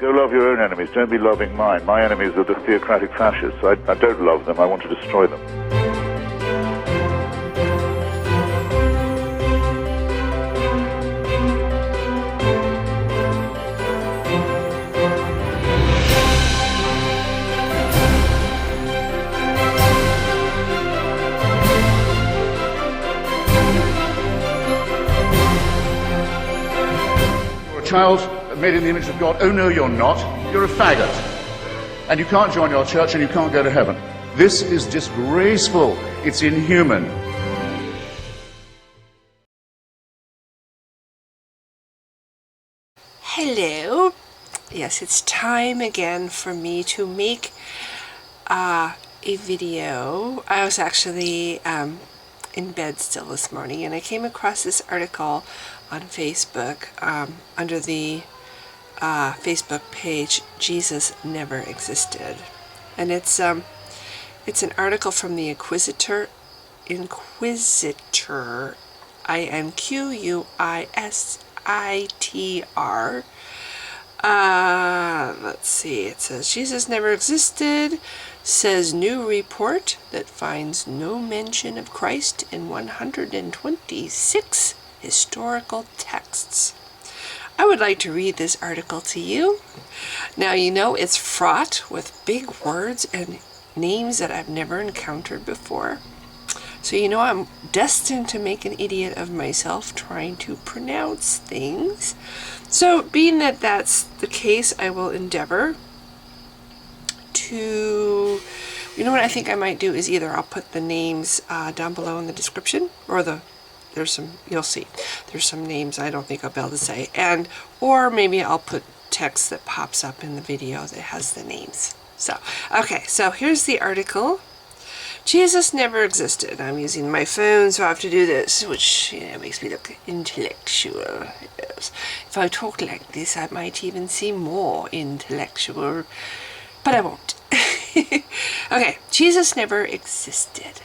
Go love your own enemies. Don't be loving mine. My enemies are the theocratic fascists. I don't love them. I want to destroy them. You're a child made in the image of God. Oh no, you're not. You're a faggot. And you can't join your church and you can't go to heaven. This is disgraceful. It's inhuman. Hello. Yes, it's time again for me to make a video. I was actually in bed still this morning, and I came across this article on Facebook under the Facebook page "Jesus Never Existed," and it's an article from the Inquisitor, Inquisitr. Let's see, it says Jesus never existed, says new report that finds no mention of Christ in 126 historical texts. I would like to read this article to you. Now, you know, it's fraught with big words and names that I've never encountered before. So, you know, I'm destined to make an idiot of myself trying to pronounce things. So, being that that's the case, I will endeavor to, you know what I think I might do is either I'll put the names down below in the description, or there's some, you'll see, there's some names I don't think I'll be able to say, or maybe I'll put text that pops up in the video that has the names. So, okay, so here's the article. Jesus never existed. I'm using my phone, so I have to do this, which, you know, makes me look intellectual. Yes. If I talk like this, I might even seem more intellectual, but I won't. Okay, Jesus never existed.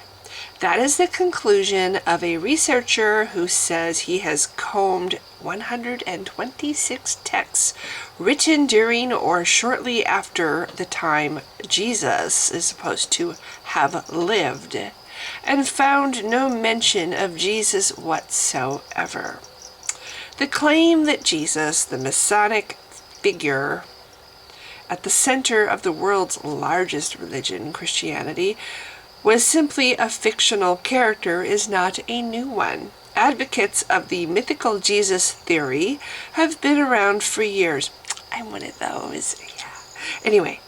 That is the conclusion of a researcher who says he has combed 126 texts written during or shortly after the time Jesus is supposed to have lived, and found no mention of Jesus whatsoever. The claim that Jesus, the Messianic figure at the center of the world's largest religion, Christianity, was simply a fictional character is not a new one. Advocates of the mythical Jesus theory have been around for years. I'm one of those, yeah. Anyway,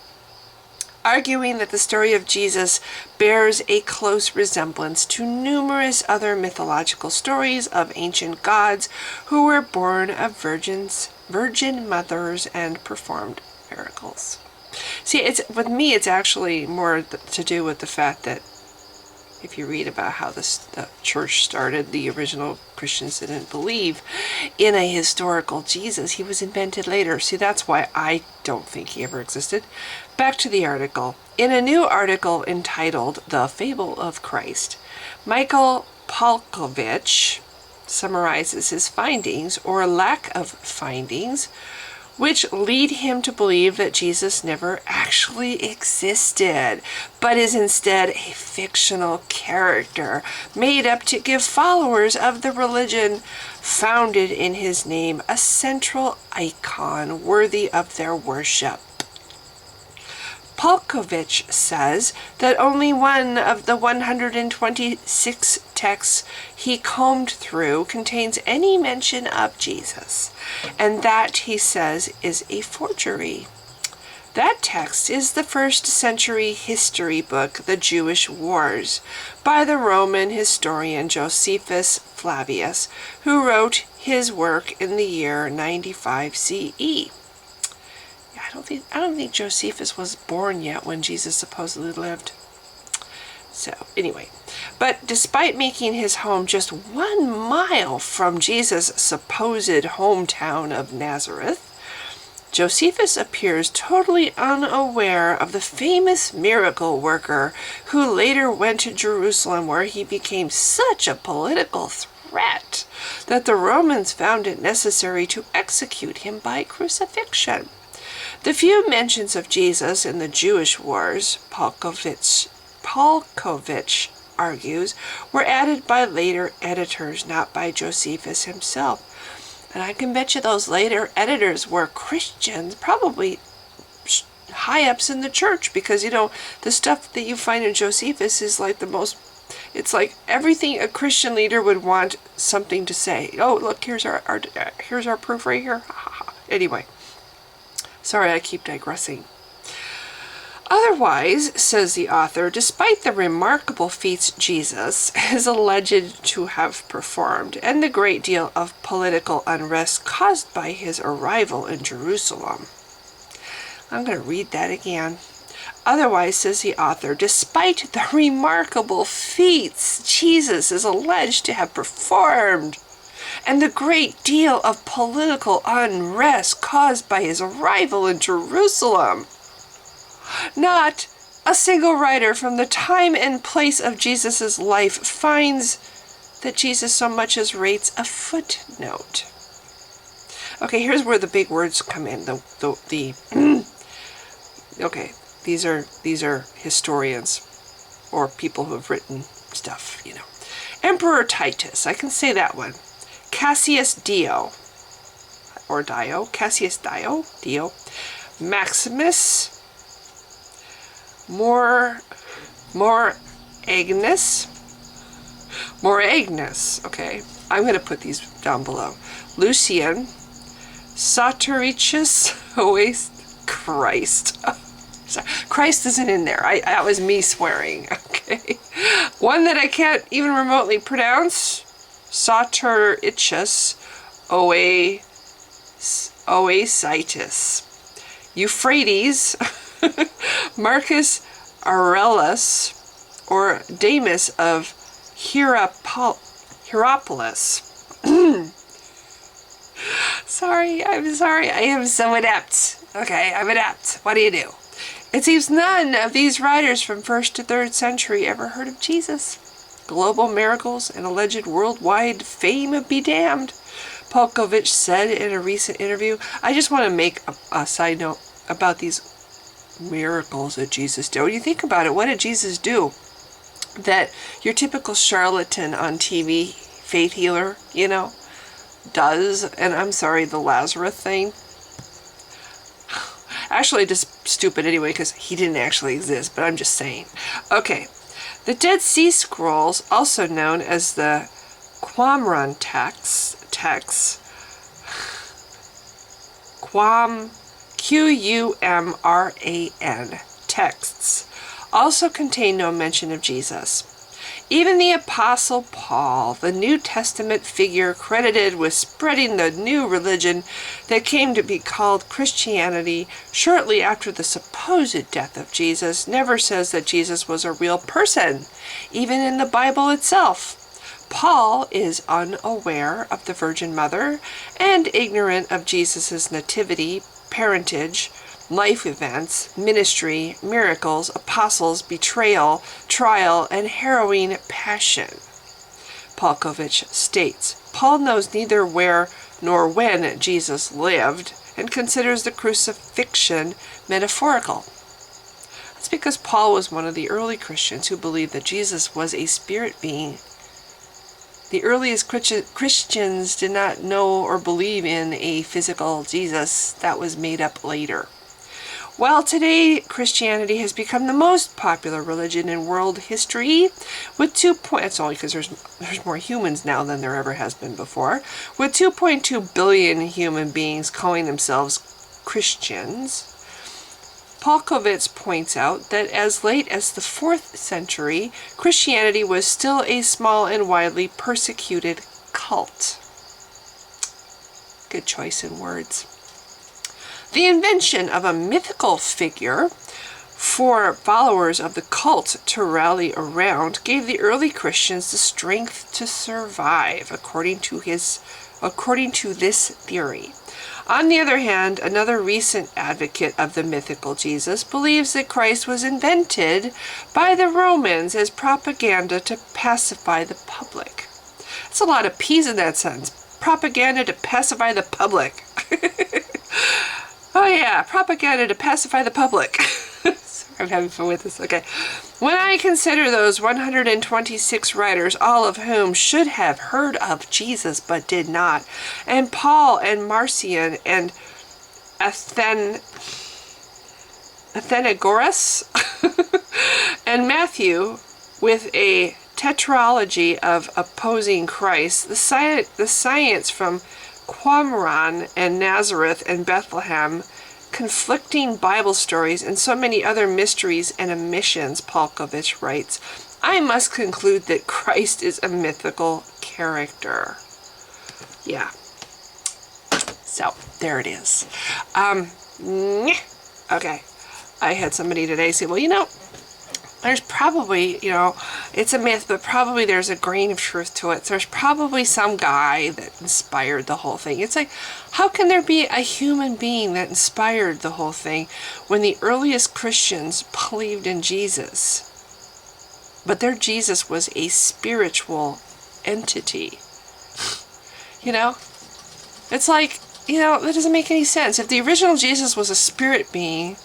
arguing that the story of Jesus bears a close resemblance to numerous other mythological stories of ancient gods who were born of virgin mothers and performed miracles. See, with me, it's actually more to do with the fact that if you read about how the church started, the original Christians didn't believe in a historical Jesus. He was invented later. See, that's why I don't think he ever existed. Back to the article. In a new article entitled "The Fable of Christ," Michael Palkovich summarizes his findings, or lack of findings, which lead him to believe that Jesus never actually existed, but is instead a fictional character made up to give followers of the religion founded in his name a central icon worthy of their worship. Palkovich says that only one of the 126 texts he combed through contains any mention of Jesus, and that, he says, is a forgery. That text is the 1st century history book, The Jewish Wars, by the Roman historian Josephus Flavius, who wrote his work in the year 95 CE. I don't think Josephus was born yet when Jesus supposedly lived. So, anyway. But despite making his home just 1 mile from Jesus' supposed hometown of Nazareth, Josephus appears totally unaware of the famous miracle worker who later went to Jerusalem, where he became such a political threat that the Romans found it necessary to execute him by crucifixion. The few mentions of Jesus in the Jewish wars, Palkovich argues, were added by later editors, not by Josephus himself. And I can bet you those later editors were Christians, probably high-ups in the church, because, you know, the stuff that you find in Josephus is like the most, it's like everything a Christian leader would want something to say. Oh, look, here's our proof right here. Anyway, sorry, I keep digressing. Otherwise, says the author, despite the remarkable feats Jesus is alleged to have performed and the great deal of political unrest caused by his arrival in Jerusalem. I'm going to read that again. Otherwise, says the author, despite the remarkable feats Jesus is alleged to have performed and the great deal of political unrest caused by his arrival in Jerusalem, not a single writer from the time and place of Jesus' life finds that Jesus so much as rates a footnote. Okay, here's where the big words come in. Okay, these are historians or people who have written stuff, you know. Emperor Titus, I can say that one. Cassius Dio, or Dio, Cassius Dio, Maximus, Moeragenes, okay. I'm going to put these down below. Lucian, Soterichus Oasites, Christ isn't in there. That was me swearing, okay. One that I can't even remotely pronounce, Soterichus Oasites. Euphrates, Marcus Aurelius, or Damis of Hierapolis. I'm sorry, I am so inept. Okay, I'm inept. What do you do? It seems none of these writers from 1st to 3rd century ever heard of Jesus. Global miracles and alleged worldwide fame be damned, Palkovich said in a recent interview. I just want to make a side note about these miracles that Jesus did. When you think about it, what did Jesus do that your typical charlatan on TV, faith healer, you know, does? And I'm sorry, the Lazarus thing. Actually, just stupid anyway, because he didn't actually exist, but I'm just saying. Okay, the Dead Sea Scrolls, also known as the Qumran texts, Qumran texts, also contain no mention of Jesus. Even the Apostle Paul, the New Testament figure credited with spreading the new religion that came to be called Christianity shortly after the supposed death of Jesus, never says that Jesus was a real person, even in the Bible itself. Paul is unaware of the Virgin Mother and ignorant of Jesus' nativity, parentage, life events, ministry, miracles, apostles, betrayal, trial, and harrowing passion. Palkovich states, Paul knows neither where nor when Jesus lived and considers the crucifixion metaphorical. That's because Paul was one of the early Christians who believed that Jesus was a spirit being. The earliest Christians did not know or believe in a physical Jesus. That was made up later. While today Christianity has become the most popular religion in world history, with it's only because there's more humans now than there ever has been before, with 2.2 billion human beings calling themselves Christians, Palkovich points out that as late as the 4th century, Christianity was still a small and widely persecuted cult. Good choice in words. The invention of a mythical figure for followers of the cult to rally around gave the early Christians the strength to survive, according to this theory. On the other hand, another recent advocate of the mythical Jesus believes that Christ was invented by the Romans as propaganda to pacify the public. That's a lot of P's in that sentence. Propaganda to pacify the public. Oh yeah, propaganda to pacify the public. Sorry, I'm having fun with this. Okay. When I consider those 126 writers, all of whom should have heard of Jesus but did not, and Paul and Marcion and Athenagoras and Matthew, with a tetralogy of opposing Christ, the science from Qumran and Nazareth and Bethlehem, conflicting Bible stories, and so many other mysteries and omissions, Palkovich writes, I must conclude that Christ is a mythical character. Yeah. So, there it is. Okay. I had somebody today say, well, you know, there's probably, you know, it's a myth, but probably there's a grain of truth to it. There's probably some guy that inspired the whole thing. It's like, how can there be a human being that inspired the whole thing when the earliest Christians believed in Jesus? But their Jesus was a spiritual entity. You know? It's like, you know, that doesn't make any sense. If the original Jesus was a spirit being,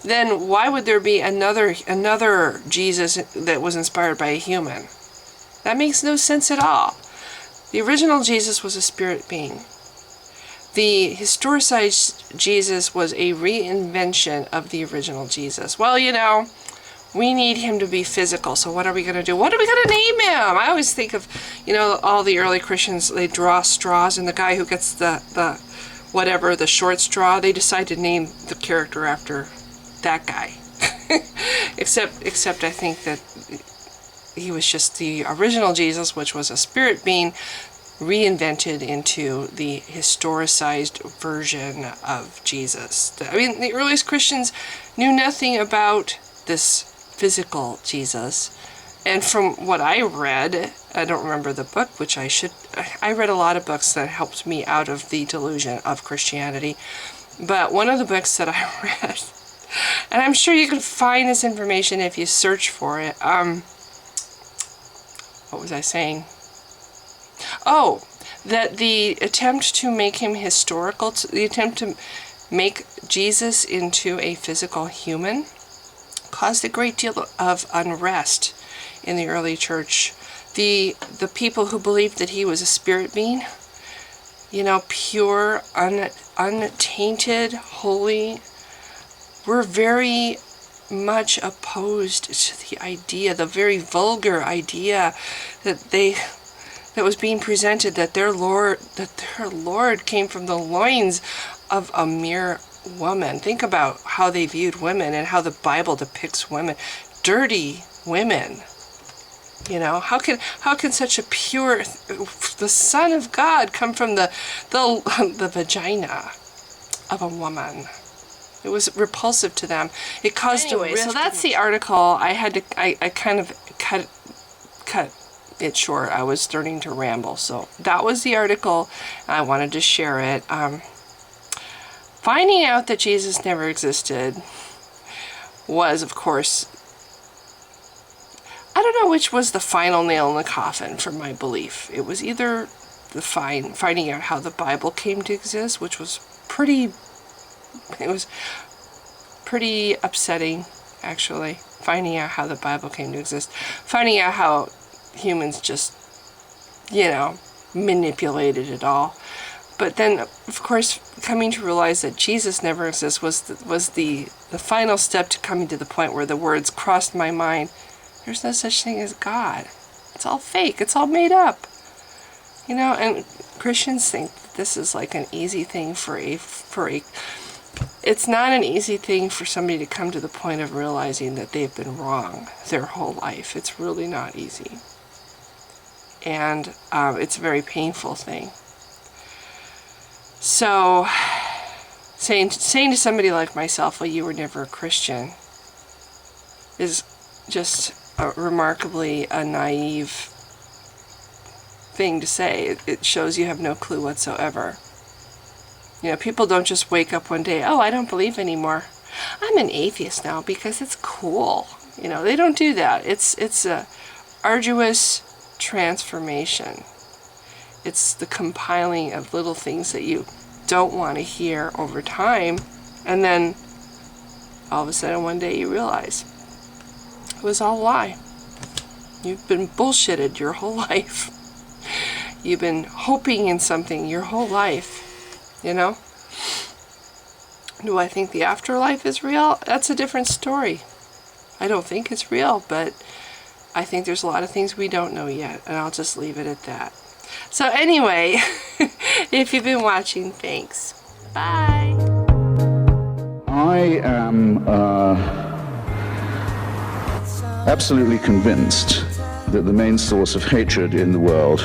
then why would there be another Jesus that was inspired by a human? That makes no sense at all. The original Jesus was a spirit being. The historicized Jesus was a reinvention of the original Jesus. Well, you know, we need him to be physical, so what are we going to do? What are we going to name him? I always think of, you know, all the early Christians, they draw straws, and the guy who gets the short straw, they decide to name the character after that guy. except I think that he was just the original Jesus, which was a spirit being reinvented into the historicized version of Jesus. I mean, the earliest Christians knew nothing about this physical Jesus. And from what I read, I don't remember the book, which I read a lot of books that helped me out of the delusion of Christianity. But one of the books that I read, and I'm sure you can find this information if you search for it. What was I saying? Oh, that the attempt to make him historical, the attempt to make Jesus into a physical human, caused a great deal of unrest in the early church. The people who believed that he was a spirit being, you know, pure, untainted, holy, were very much opposed to the idea, the very vulgar idea that was being presented, that their Lord came from the loins of a mere woman. Think about how they viewed women and how the Bible depicts women. Dirty women. You know, how can such a pure, the Son of God come from the vagina of a woman? It was repulsive to them. It caused a risk. So that's the article. I kind of cut it short. I was starting to ramble. So that was the article. I wanted to share it. Finding out that Jesus never existed was, of course, I don't know which was the final nail in the coffin for my belief. It was either the finding out how the Bible came to exist, which was pretty upsetting, actually, finding out how the Bible came to exist, finding out how humans just, you know, manipulated it all. But then, of course, coming to realize that Jesus never exists was the final step to coming to the point where the words crossed my mind. There's no such thing as God. It's all fake. It's all made up. You know, and Christians think this is like an easy thing it's not an easy thing for somebody to come to the point of realizing that they've been wrong their whole life. It's really not easy. And it's a very painful thing. So, saying to somebody like myself, well, you were never a Christian, is just remarkably a naive thing to say. It shows you have no clue whatsoever. You know, people don't just wake up one day, oh, I don't believe anymore. I'm an atheist now because it's cool. You know, they don't do that. It's a arduous transformation. It's the compiling of little things that you don't want to hear over time And then all of a sudden one day you realize it was all a lie. You've been bullshitted your whole life. You've been hoping in something your whole life, you know? Do I think the afterlife is real? That's a different story. I don't think it's real, but I think there's a lot of things we don't know yet, and I'll just leave it at that. So anyway, if you've been watching, thanks. Bye. I am absolutely convinced that the main source of hatred in the world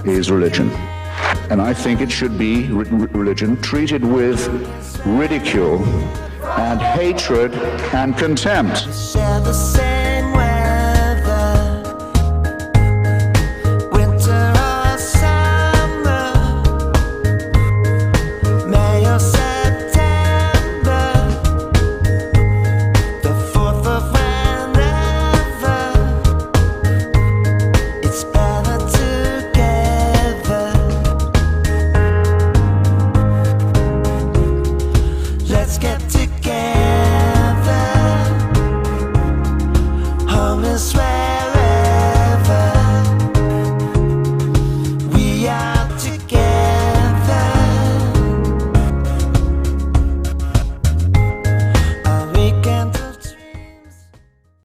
is religion. And I think it should be religion treated with ridicule and hatred and contempt. Share the same weather, winter or summer, May or September, the 4th of whenever, it's better together. Let's get together.